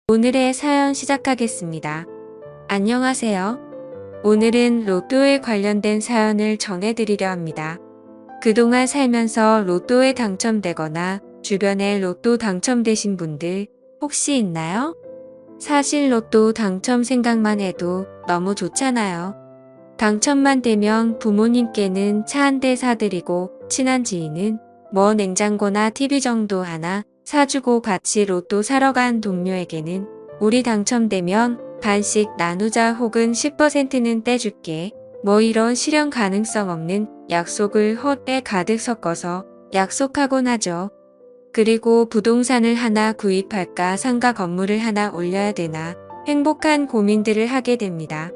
오늘의 사연 시작하겠습니다. 안녕하세요. 오늘은 로또에 관련된 사연을 전해드리려 합니다. 그동안 살면서 로또에 당첨되거나 주변에 로또 당첨되신 분들 혹시 있나요? 사실 로또 당첨 생각만 해도 너무 좋잖아요. 당첨만 되면 부모님께는 차 한 대 사드리고 친한 지인은 뭐 냉장고나 TV 정도 하나 사주고 같이 로또 사러 간 동료에게는 우리 당첨되면 반씩 나누자 혹은 10%는 떼줄게 뭐 이런 실현 가능성 없는 약속을 헛에 가득 섞어서 약속하곤 하죠. 그리고 부동산을 하나 구입할까 상가 건물을 하나 올려야 되나 행복한 고민들을 하게 됩니다.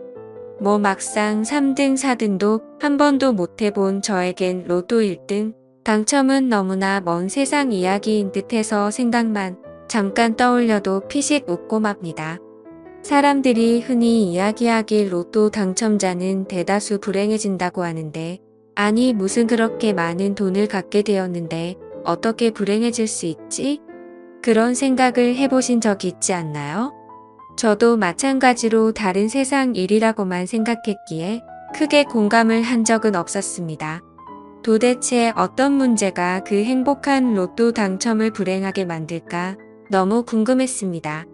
뭐 막상 3등 4등도 한 번도 못 해본 저에겐 로또 1등 당첨은 너무나 먼 세상 이야기인 듯해서 생각만 잠깐 떠올려도 피식 웃고 맙니다. 사람들이 흔히 이야기하길 로또 당첨자는 대다수 불행해진다고 하는데 아니 무슨 그렇게 많은 돈을 갖게 되었는데 어떻게 불행해질 수 있지? 그런 생각을 해보신 적 있지 않나요? 저도 마찬가지로 다른 세상 일이라고만 생각했기에 크게 공감을 한 적은 없었습니다. 도대체 어떤 문제가 그 행복한 로또 당첨을 불행하게 만들까 너무 궁금했습니다.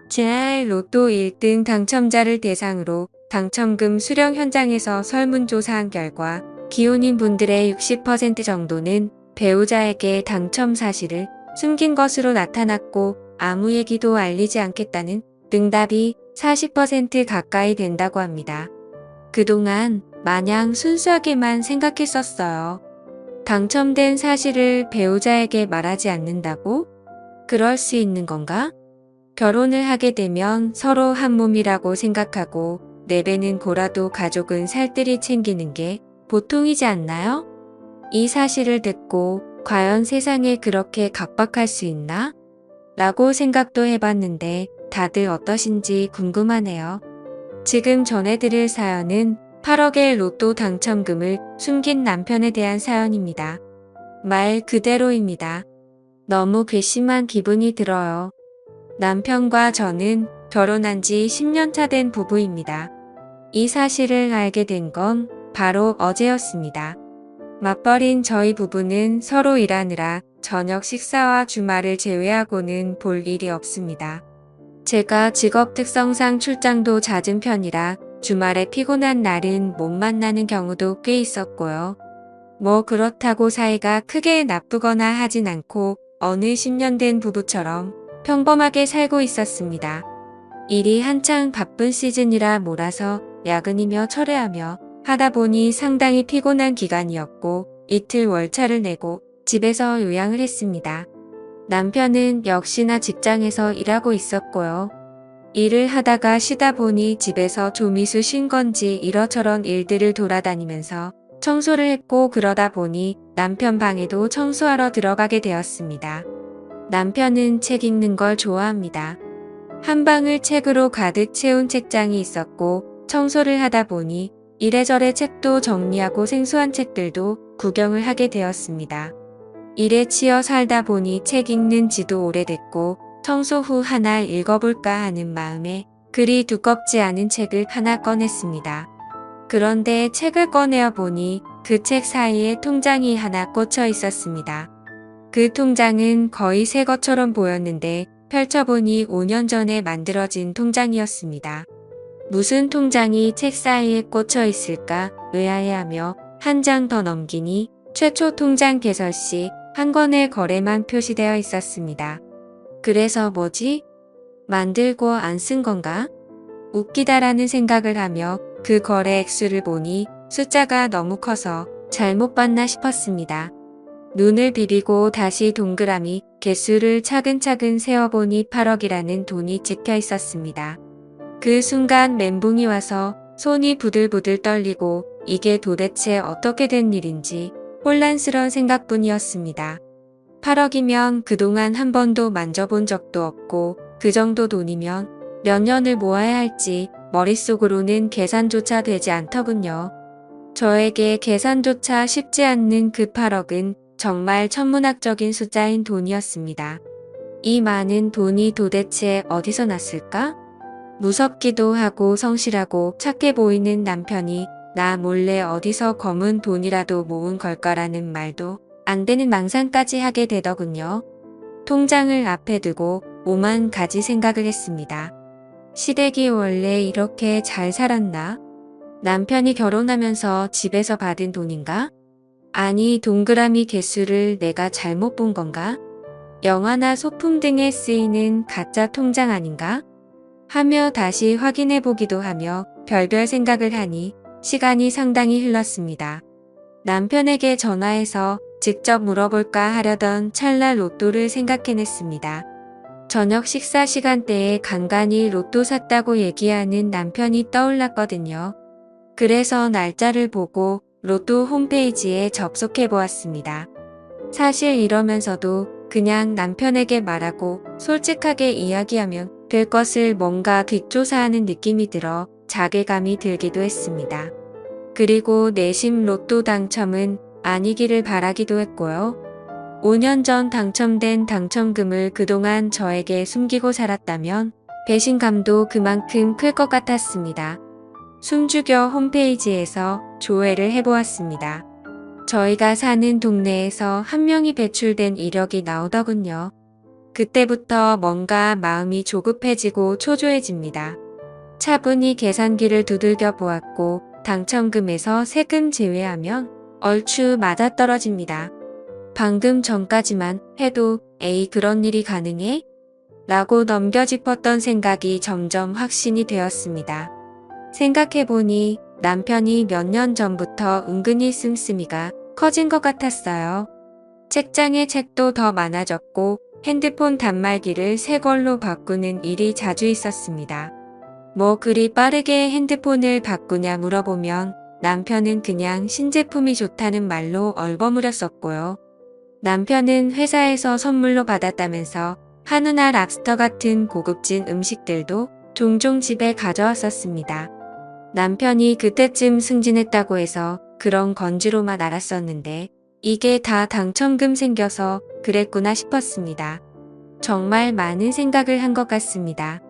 지난해 로또 1등 당첨자를 대상으로 당첨금 수령 현장에서 설문조사한 결과 기혼인 분들의 60% 정도는 배우자에게 당첨 사실을 숨긴 것으로 나타났고 아무 얘기도 알리지 않겠다는 응답이 40% 가까이 된다고 합니다. 그동안 마냥 순수하게만 생각했었어요. 당첨된 사실을 배우자에게 말하지 않는다고? 그럴 수 있는 건가? 결혼을 하게 되면 서로 한 몸이라고 생각하고 내배는 고라도 가족은 살뜰히 챙기는 게 보통이지 않나요? 이 사실을 듣고 과연 세상에 그렇게 각박할 수 있나? 라고 생각도 해봤는데 다들 어떠신지 궁금하네요. 지금 전해드릴 사연은 8억의 로또 당첨금을 숨긴 남편에 대한 사연입니다. 말 그대로입니다. 너무 괘씸한 기분이 들어요. 남편과 저는 결혼한 지 10년 차 된 부부입니다. 이 사실을 알게 된 건 바로 어제였습니다. 맞벌이인 저희 부부는 서로 일하느라 저녁 식사와 주말을 제외하고는 볼 일이 없습니다. 제가 직업 특성상 출장도 잦은 편이라 주말에 피곤한 날은 못 만나는 경우도 꽤 있었고요. 뭐 그렇다고 사이가 크게 나쁘거나 하진 않고 어느 10년 된 부부처럼 평범하게 살고 있었습니다. 일이 한창 바쁜 시즌이라 몰아서 야근이며 철회하며 하다 보니 상당히 피곤한 기간이었고 이틀 월차를 내고 집에서 요양을 했습니다. 남편은 역시나 직장에서 일하고 있었고요. 일을 하다가 쉬다 보니 집에서 조미수 쉰 건지 이러저런 일들을 돌아다니면서 청소를 했고 그러다 보니 남편 방에도 청소하러 들어가게 되었습니다. 남편은 책 읽는 걸 좋아합니다. 한 방을 책으로 가득 채운 책장이 있었고 청소를 하다 보니 이래저래 책도 정리하고 생소한 책들도 구경을 하게 되었습니다. 일에 치여 살다 보니 책 읽는 지도 오래됐고 청소 후 하나 읽어볼까 하는 마음에 그리 두껍지 않은 책을 하나 꺼냈습니다. 그런데 책을 꺼내어 보니 그 책 사이에 통장이 하나 꽂혀 있었습니다. 그 통장은 거의 새 것처럼 보였는데 펼쳐보니 5년 전에 만들어진 통장이었습니다. 무슨 통장이 책 사이에 꽂혀 있을까 의아해하며 한 장 더 넘기니 최초 통장 개설시 한 건의 거래만 표시되어 있었습니다. 그래서 뭐지? 만들고 안 쓴 건가? 웃기다라는 생각을 하며 그 거래 액수를 보니 숫자가 너무 커서 잘못 봤나 싶었습니다. 눈을 비비고 다시 동그라미 개수를 차근차근 세어보니 8억이라는 돈이 찍혀 있었습니다. 그 순간 멘붕이 와서 손이 부들부들 떨리고 이게 도대체 어떻게 된 일인지 혼란스러운 생각뿐이었습니다. 8억이면 그동안 한 번도 만져본 적도 없고 그 정도 돈이면 몇 년을 모아야 할지 머릿속으로는 계산조차 되지 않더군요. 저에게 계산조차 쉽지 않는 그 8억은 정말 천문학적인 숫자인 돈이었습니다. 이 많은 돈이 도대체 어디서 났을까? 무섭기도 하고 성실하고 착해 보이는 남편이 나 몰래 어디서 검은 돈이라도 모은 걸까라는 말도 안 되는 망상까지 하게 되더군요. 통장을 앞에 두고 오만 가지 생각을 했습니다. 시댁이 원래 이렇게 잘 살았나? 남편이 결혼하면서 집에서 받은 돈인가? 아니, 동그라미 개수를 내가 잘못 본 건가? 영화나 소품 등에 쓰이는 가짜 통장 아닌가? 하며 다시 확인해 보기도 하며 별별 생각을 하니 시간이 상당히 흘렀습니다. 남편에게 전화해서 직접 물어볼까 하려던 찰나 로또를 생각해냈습니다. 저녁 식사 시간대에 간간히 로또 샀다고 얘기하는 남편이 떠올랐거든요. 그래서 날짜를 보고 로또 홈페이지에 접속해 보았습니다. 사실 이러면서도 그냥 남편에게 말하고 솔직하게 이야기하면 될 것을 뭔가 뒷조사하는 느낌이 들어 자괴감이 들기도 했습니다. 그리고 내심 로또 당첨은 아니기를 바라기도 했고요. 5년 전 당첨된 당첨금을 그동안 저에게 숨기고 살았다면 배신감도 그만큼 클 것 같았습니다. 숨죽여 홈페이지에서 조회를 해보았습니다. 저희가 사는 동네에서 한 명이 배출된 이력이 나오더군요. 그때부터 뭔가 마음이 조급해지고 초조해집니다. 차분히 계산기를 두들겨 보았고 당첨금에서 세금 제외하면 얼추 맞아떨어집니다. 방금 전까지만 해도 에이 그런 일이 가능해? 라고 넘겨짚었던 생각이 점점 확신이 되었습니다. 생각해보니 남편이 몇 년 전부터 은근히 씀씀이가 커진 것 같았어요. 책장에 책도 더 많아졌고 핸드폰 단말기를 새 걸로 바꾸는 일이 자주 있었습니다. 뭐 그리 빠르게 핸드폰을 바꾸냐 물어보면 남편은 그냥 신제품이 좋다는 말로 얼버무렸었고요. 남편은 회사에서 선물로 받았다면서 한우나 랍스터 같은 고급진 음식들도 종종 집에 가져왔었습니다. 남편이 그때쯤 승진했다고 해서 그런 건지로만 알았었는데 이게 다 당첨금 생겨서 그랬구나 싶었습니다. 정말 많은 생각을 한 것 같습니다.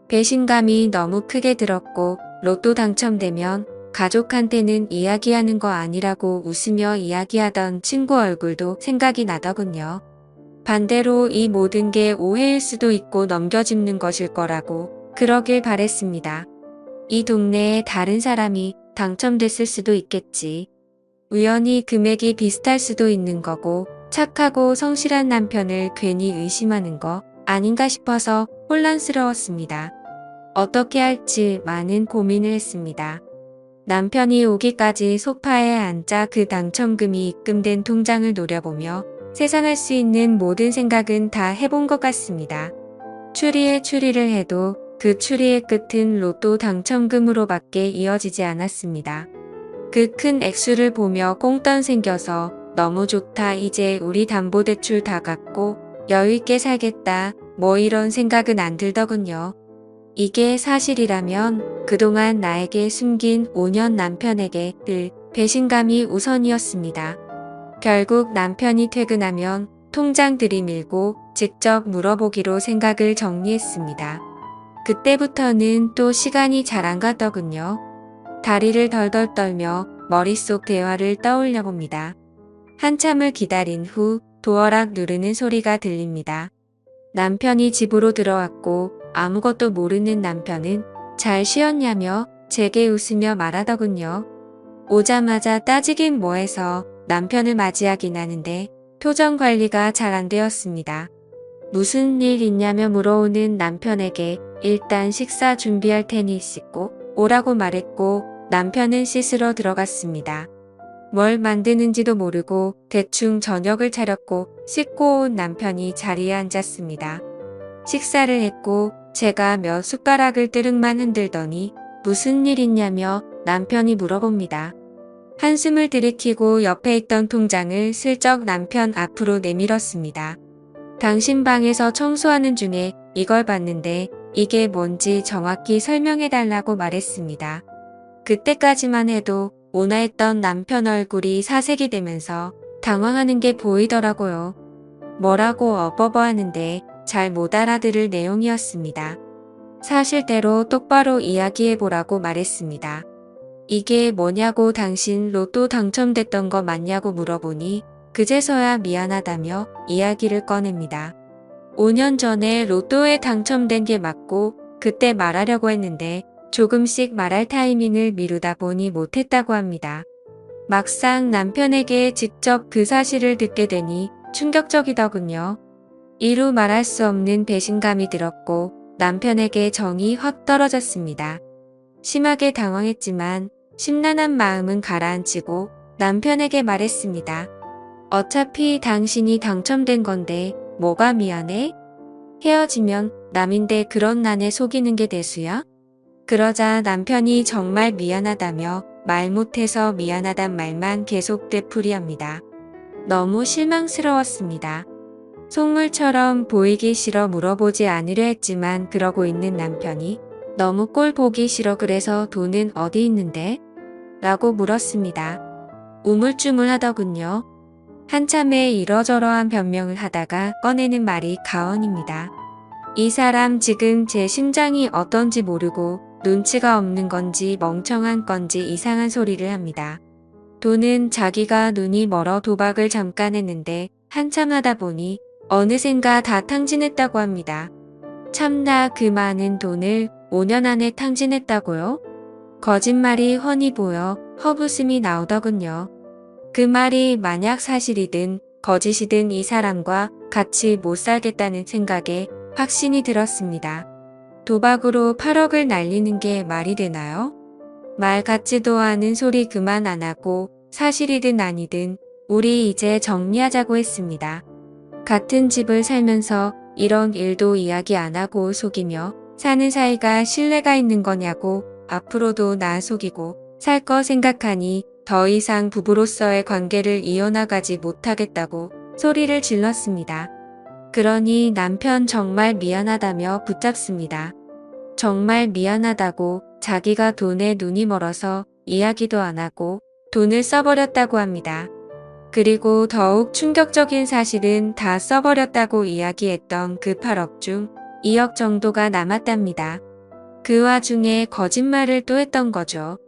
배신감이 너무 크게 들었고 로또 당첨되면 가족한테는 이야기하는 거 아니라고 웃으며 이야기하던 친구 얼굴도 생각이 나더군요. 반대로 이 모든 게 오해일 수도 있고 넘겨짚는 것일 거라고 그러길 바랬습니다. 이 동네에 다른 사람이 당첨됐을 수도 있겠지. 우연히 금액이 비슷할 수도 있는 거고 착하고 성실한 남편을 괜히 의심하는 거 아닌가 싶어서 혼란스러웠습니다. 어떻게 할지 많은 고민을 했습니다. 남편이 오기까지 소파에 앉아 그 당첨금이 입금된 통장을 노려보며 세상할 수 있는 모든 생각은 다 해본 것 같습니다. 추리에 추리를 해도 그 추리의 끝은 로또 당첨금으로밖에 이어지지 않았습니다. 그 큰 액수를 보며 꽁돈 생겨서 너무 좋다, 이제 우리 담보대출 다 갚고 여유있게 살겠다, 뭐 이런 생각은 안 들더군요. 이게 사실이라면 그동안 나에게 숨긴 5년 남편에게 늘 배신감이 우선이었습니다. 결국 남편이 퇴근하면 통장 들이밀고 직접 물어보기로 생각을 정리했습니다. 그때부터는 또 시간이 잘 안 가더군요. 다리를 덜덜 떨며 머릿속 대화를 떠올려 봅니다. 한참을 기다린 후 도어락 누르는 소리가 들립니다. 남편이 집으로 들어왔고 아무것도 모르는 남편은 잘 쉬었냐며 제게 웃으며 말하더군요. 오자마자 따지긴 뭐해서 남편을 맞이하긴 하는데 표정 관리가 잘 안 되었습니다. 무슨 일 있냐며 물어오는 남편에게 일단 식사 준비할 테니 씻고 오라고 말했고 남편은 씻으러 들어갔습니다. 뭘 만드는지도 모르고 대충 저녁을 차렸고 씻고 온 남편이 자리에 앉았습니다. 식사를 했고 제가 몇 숟가락을 뜨릉만 흔들더니 무슨 일 있냐며 남편이 물어봅니다. 한숨을 들이키고 옆에 있던 통장을 슬쩍 남편 앞으로 내밀었습니다. 당신 방에서 청소하는 중에 이걸 봤는데 이게 뭔지 정확히 설명해달라고 말했습니다. 그때까지만 해도 온화했던 남편 얼굴이 사색이 되면서 당황하는 게 보이더라고요. 뭐라고 어버버 하는데 잘 못 알아들을 내용이었습니다. 사실대로 똑바로 이야기해보라고 말했습니다. 이게 뭐냐고 당신 로또 당첨됐던 거 맞냐고 물어보니 그제서야 미안하다며 이야기를 꺼냅니다. 5년 전에 로또에 당첨된 게 맞고 그때 말하려고 했는데 조금씩 말할 타이밍을 미루다 보니 못했다고 합니다. 막상 남편에게 직접 그 사실을 듣게 되니 충격적이더군요. 이루 말할 수 없는 배신감이 들었고 남편에게 정이 확 떨어졌습니다. 심하게 당황했지만 심란한 마음은 가라앉히고 남편에게 말했습니다. 어차피 당신이 당첨된 건데 뭐가 미안해? 헤어지면 남인데 그런 난에 속이는 게 대수야? 그러자 남편이 정말 미안하다며 말 못해서 미안하단 말만 계속 되풀이합니다. 너무 실망스러웠습니다. 속물처럼 보이기 싫어 물어보지 않으려 했지만 그러고 있는 남편이 너무 꼴 보기 싫어 그래서 돈은 어디 있는데? 라고 물었습니다. 우물쭈물하더군요. 한참에 이러저러한 변명을 하다가 꺼내는 말이 가언입니다. 이 사람 지금 제 심장이 어떤지 모르고 눈치가 없는 건지 멍청한 건지 이상한 소리를 합니다. 돈은 자기가 눈이 멀어 도박을 잠깐 했는데 한참 하다 보니 어느샌가 다 탕진했다고 합니다. 참나 그 많은 돈을 5년 안에 탕진했다고요? 거짓말이 훤히 보여 헛웃음이 나오더군요. 그 말이 만약 사실이든 거짓이든 이 사람과 같이 못 살겠다는 생각에 확신이 들었습니다. 도박으로 8억을 날리는 게 말이 되나요? 말 같지도 않은 소리 그만 안 하고 사실이든 아니든 우리 이제 정리하자고 했습니다. 같은 집을 살면서 이런 일도 이야기 안 하고 속이며 사는 사이가 신뢰가 있는 거냐고 앞으로도 나 속이고 살 거 생각하니 더 이상 부부로서의 관계를 이어나가지 못하겠다고 소리를 질렀습니다. 그러니 남편 정말 미안하다며 붙잡습니다. 정말 미안하다고 자기가 돈에 눈이 멀어서 이야기도 안 하고 돈을 써버렸다고 합니다. 그리고 더욱 충격적인 사실은 다 써버렸다고 이야기했던 그 8억 중 2억 정도가 남았답니다. 그 와중에 거짓말을 또 했던 거죠.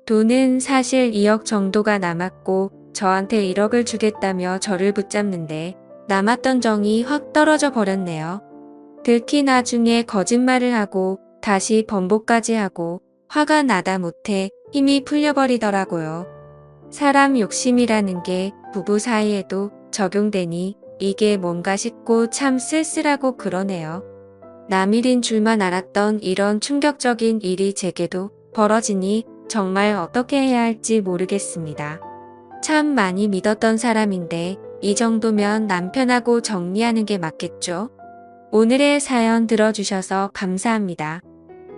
돈은 사실 2억 정도가 남았고 저한테 1억을 주겠다며 저를 붙잡는데 남았던 정이 확 떨어져 버렸네요. 들키 나중에 거짓말을 하고 다시 번복까지 하고 화가 나다 못해 힘이 풀려버리더라고요. 사람 욕심이라는 게 부부 사이에도 적용되니 이게 뭔가 싶고 참 쓸쓸하고 그러네요. 남일인 줄만 알았던 이런 충격적인 일이 제게도 벌어지니 정말 어떻게 해야 할지 모르겠습니다. 참 많이 믿었던 사람인데 이 정도면 남편하고 정리하는 게 맞겠죠? 오늘의 사연 들어주셔서 감사합니다.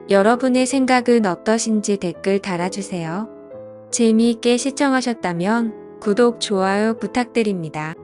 여러분의 생각은 어떠신지 댓글 달아주세요. 재미있게 시청하셨다면 구독, 좋아요 부탁드립니다.